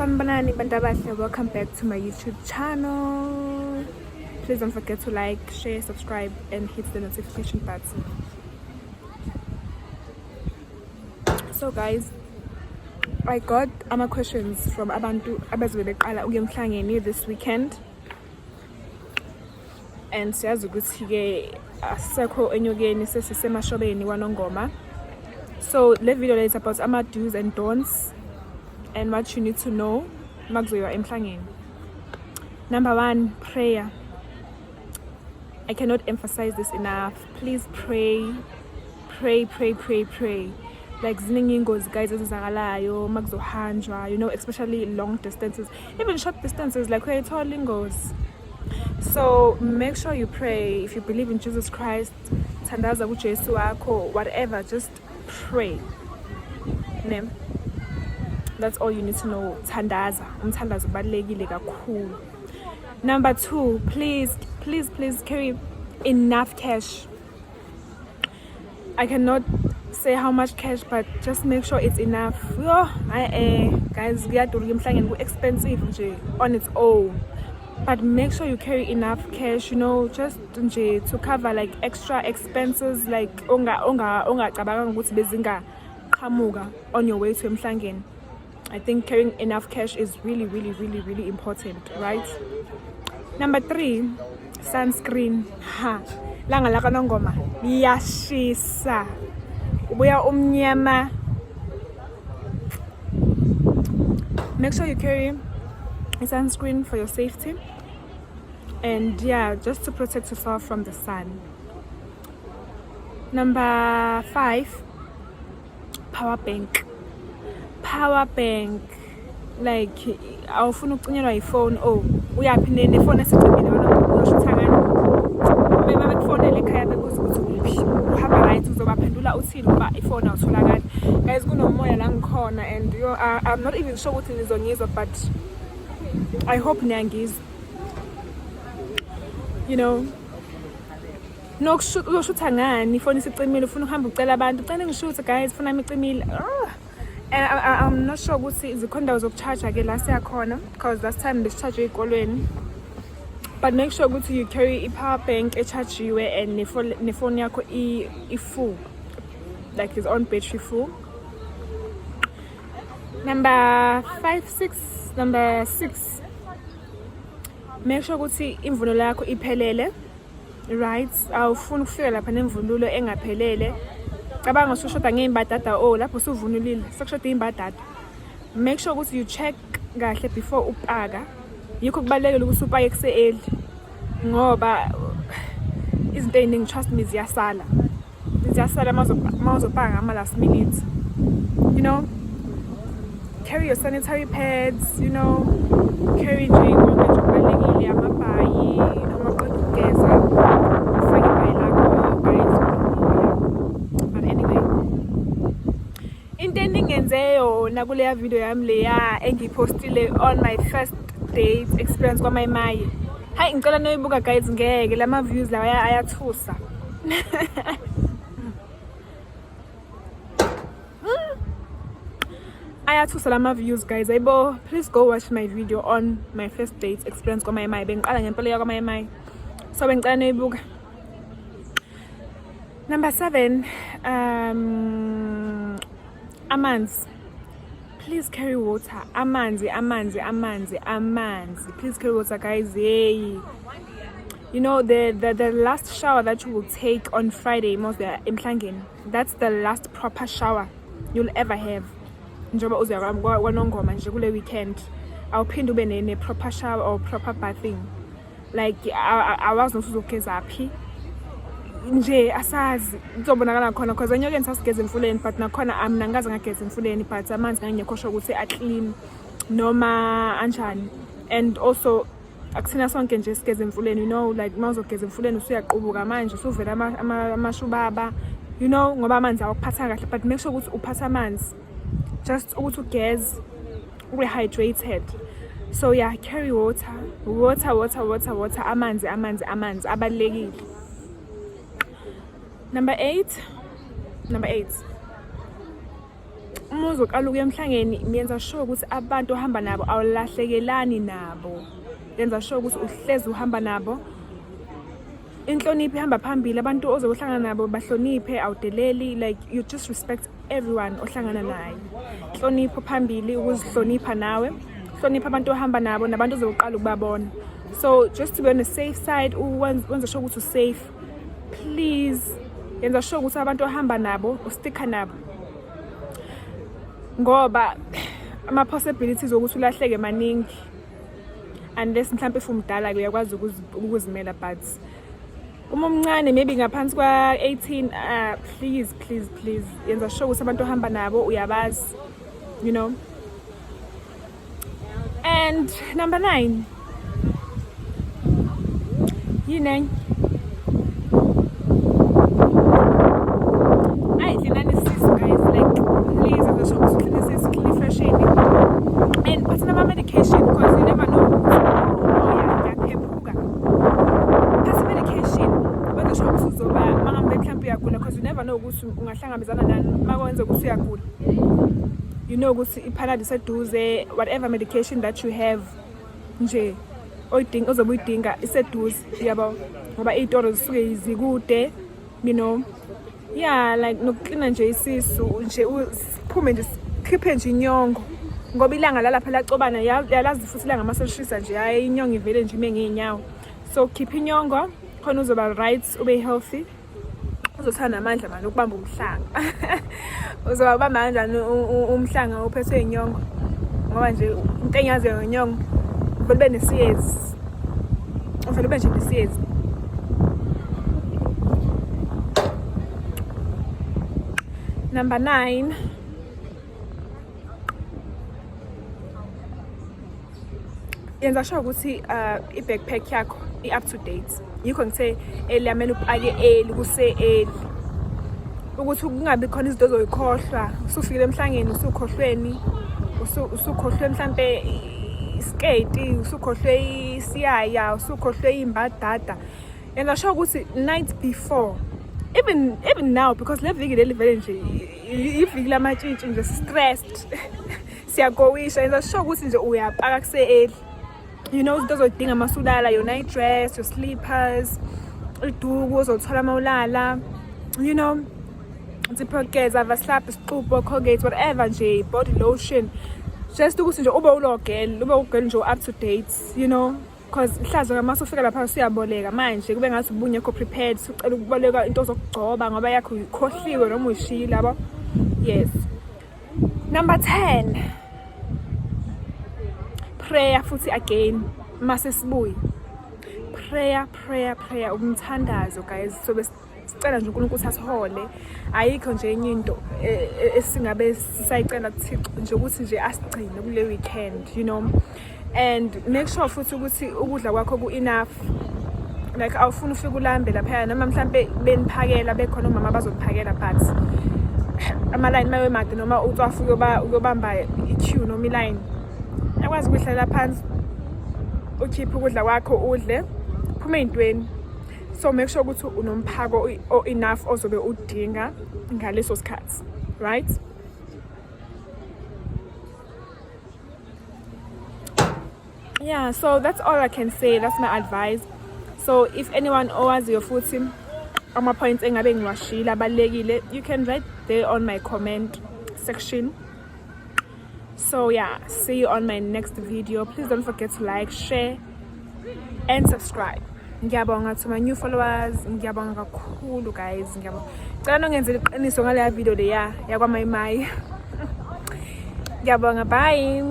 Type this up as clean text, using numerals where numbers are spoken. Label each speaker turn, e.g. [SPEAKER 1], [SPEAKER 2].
[SPEAKER 1] Sanibonani bantu abahle, welcome back to my YouTube channel. Please don't forget to like, share, subscribe and hit the notification button. So guys, I got questions from abantu abazobe beqala ukuya emhlangeni this weekend. And siyazi ukuthi ke asekho enyokeni sesisemashobeni wanongoma. So the video is about do's and don'ts and what you need to know makuzoyiwa emhlangeni. Number 1, prayer. I cannot emphasize this enough. Please pray. Like ziningi ingozi guys ezizakalayo makuzohanjwa, you know, especially long distances, even short distances, like where it's all ingozi. So make sure you pray. If you believe in Jesus Christ, thandaza kuJesu wakho, whatever, just pray. That's all you need to know. Thandaza. Umthandazo ubalulekile kakhulu. Number 2, please carry enough cash. I cannot say how much cash, but just make sure it's enough. Guys, expensive on its own. But make sure you carry enough cash, you know, just to cover like extra expenses, like onga on your way to emhlangeni. I think carrying enough cash is really important, right? Number 3, sunscreen. Langa la kanongoma liyashisa, ubuya umnyama. Make sure you carry a sunscreen for your safety, and yeah, just to protect yourself from the sun. Number 5, power bank. Like awufuna ukucinyelwa iphone, uyaphi nefone esicimile uyoshithangana bekufonele ekhaya bekuthi ukuthi uhamba right uzobaphendula uthini ngoba iphone awutholakali. Guys, kunomoya la ngikhona and I'm not even sure ukuthi nizongizwa, but I hope niyangizwa. You know, uyoshutha ngani iphone isicimile, ufuna ukuhamba ucela abantu ucela ngishuthe guys, funa imicimile. And I'm not sure ukuthi zikhonda uzokcharge ke la siyakhona, because last time besicharge ezikolweni. But make sure ukuthi you carry a power bank echargiwe and nefone yakho full, like it's on battery full. Number 6, make sure ukuthi imvunulo yakho iphelele, right? Awufuna ukufika lapha nemvunulo engaphelele. Cabanga usushoda ngeimbadada, lapho usuvunulile sekushoda imbadada. Make sure ukuthi you check kahle before upaka. Yikho kubalekile ukuthi upake kuseeli ngoba izinto eziningi, trust me, ziyasala mawuzopaka ngama last minute. You know, carry your sanitary pads, you know, carry nje konke nje kubalekile, amabhayi noma uqeda ukugeza ufake ibhayi lakho guys. But anyway, into endingenzeyo nakuleya video yami leya engipostile on my first date experience kwaMayimayi. Hayi ngicela noyibuka guys, ngeke lama views lawa ayathusa. Ayathusa lama views guys. Ayibo, please go watch my video on my first date experience kwaMayimayi. Bengiqala ngempela yakwaMayimayi. So bengicela noyibuka. Number 7, amanzi. Please carry water. Amanzi. Please carry water, guys. Yay. You know, the last shower that you will take on Friday, emhlangeni, that's the last proper shower you'll ever have. Njoba uzoya kwanongoma nje kule weekend, awuphinde ube ne proper shower or proper bathing. Like awazi usuzogeza phi nje, asazi uzobonakala khona, because enyokeni sasigeza emfuleni, but nakhona mina ngaze ngageza emfuleni, but amanzi ngangekho sure ukuthi clean noma anjani. And also akuthina sonke nje sigeza emfuleni, you know, like mawuzogeza emfuleni usuyaqubuka manje usuvela amashubaba, you know, ngoba amanzi awakuphatha kahle. But make sure ukuthi uphatha amanzi, just ukuthi ugeze ube hydrated. So yeah, carry water. Amanzi abalulekile. Number 8, uma uzoqala ukuya emhlangeni miyenza sure ukuthi abantu ohamba nabo awulahlekelani nabo. Yenza sure ukuthi uhlezi uhamba nabo. Inhlonipho ihamba phambili, abantu ozohlangana nabo bahloniphe, awudeleli, like you just respect everyone ohlangana naye. Inhlonipho phambili, ukuzihlonipha nawe. Hlonipha abantu ohamba nabo nabantu ozoqala ukubabona. So just to be on the safe side, wenza sure ukuthi safe. Please yenza sure ukuthi abantu ohamba nabo usticka nabo. Ngoba ama possibilities ukuthi ulahleke maningi. Unless mhlambe if umdala uyakwazi ukuzimela, but uma umncane maybe ngaphansi kwa 18, please yenza sure ukuthi abantu ohamba nabo uyabazi, you know. And number 9, yini ayidlelani isisu guys, like please yenza sure ukuthi udlele isisu, clean fresh and put some medication because you never know. Because you never know ukuthi ungahlangabezana nani makwenze ukuthi uyagula. You know ukuthi iPanadol iseduze, whatever medication that you have nje oyidinga ozobe uyidinga iseduze, yabo, ngoba izitoro zisuke zikude, you know. Yeah, like nokuklina nje isisu nje uphume nje khiphe nje inyongo, ngoba ilanga lalapha lacobana yalazi futhi ilanga maselishisa nje, hayi inyongo ivele nje ime ngeenyawo. So khipha inyongo khona uzoba right, ube healthy. Uzothanda amandla manje ukubamba umhlanga. Uzobamba kanjani umhlanga uphethwe inyongo? Ngoba nje into engiyaziyo ngenyongo vele ube nesiyezi. Uvele ube nje nesiyezi. Number 9, yenza sure ukuthi i-backpack yakho i-up to date. Yikho ngithe eliyamele upake early, kuse early, ukuthi kungabi khona izinto ozoyikhohlwa. Usufikile emhlangeni usukhohlweni, usukhohlwe mhlambe iskate, usukhohlwe isiyaya, usukhohlwe imbadada. Yenza sure ukuthi night before, even now, because le viki leli vele nje iviki lamatshitshi nje stressed siyagowisha. Yenza sure ukuthi nje uyapaka kuse early. You know, izinto ozodinga masulala, your night dress, your slippers, iduku ozothola mawulala, you know, zipokeza, vaslap, isixubo, Colgate, whatever nje, body lotion. Just ukuthi nje ube ugirl nje up to date, you know, because ihlazo ngamase ufika lapha usiyaboleka manje kube ngathi ubungekho prepared, ucela ukuboleka into zokugcoba ngoba yakho uyikhohliwe noma uyishila yabo. Yes. Number 10, prayer futhi again mase sibuyi. Prayer umthandazo guys. So besicela nje uNkulunkulu ukuthi asihole. Ayikho nje enye into esingabe sisayicela kuThixo nje ukuthi nje asigcine kule weekend, you know. And make sure futhi ukuthi ukudla kwakho ku enough. Like awufuna ufike ulambe lapha noma mhlambe beniphakela bekhona umama abazophakela, but ama-line mawe made noma utswafu uyobamba i-queue noma i-line. Akwazi ukuhlala phansi ukhiphe ukudla kwakho udle phume ey'ntweni. So make sure ukuthi unomphako enough ozobe udinga ngaleso sikhathi, right? Yeah, so that's all I can say. That's my advice. So if anyone owaziyo futhi ama points engabe ngiwashila abalekile, you can write there on my comment section. So yeah, see you on my next video. Please don't forget to like, share and subscribe. Ngiyabonga to my new followers. Ngiyabonga kakhulu guys. Ngiyabonga nongenze iqiniso ngale video le yakwa Mayi. Ngiyabonga, bye.